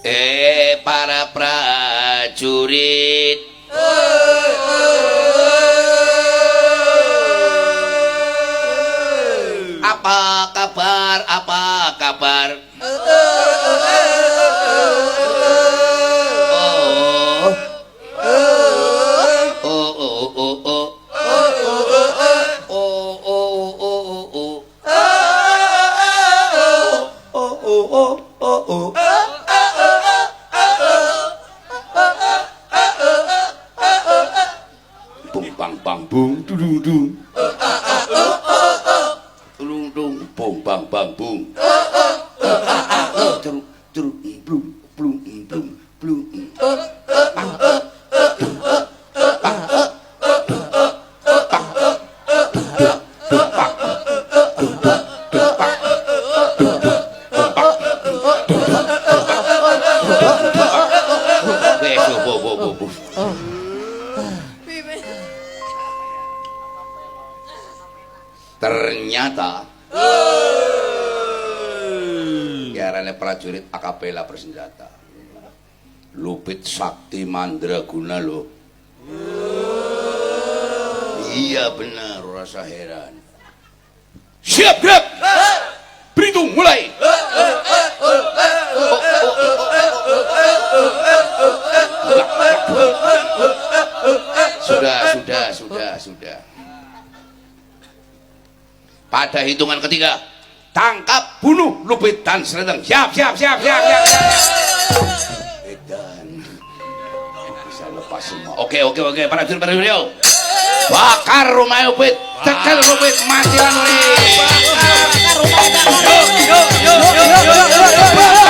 Para prajurit. Apa kabar? Apa kabar? Bung bang bang bung dung dung. Dung dung bung bang bang bung. Truk truk blum blum blum blum. Ternyata kiarane prajurit akapela bersenjata. Lupit Sakti Mandraguna loh. Iya benar, rasa heran. Siap gerak. Berhitung mulai. Sudah. Pada hitungan ketiga, tangkap, bunuh, Lupit dan Srendeng. Siap. Edan bisa lepas semua. Oke, para prajurit yo. Bakar rumah Lupit, cekel Lupit, mati Lupit. Bakar rumah. Yo.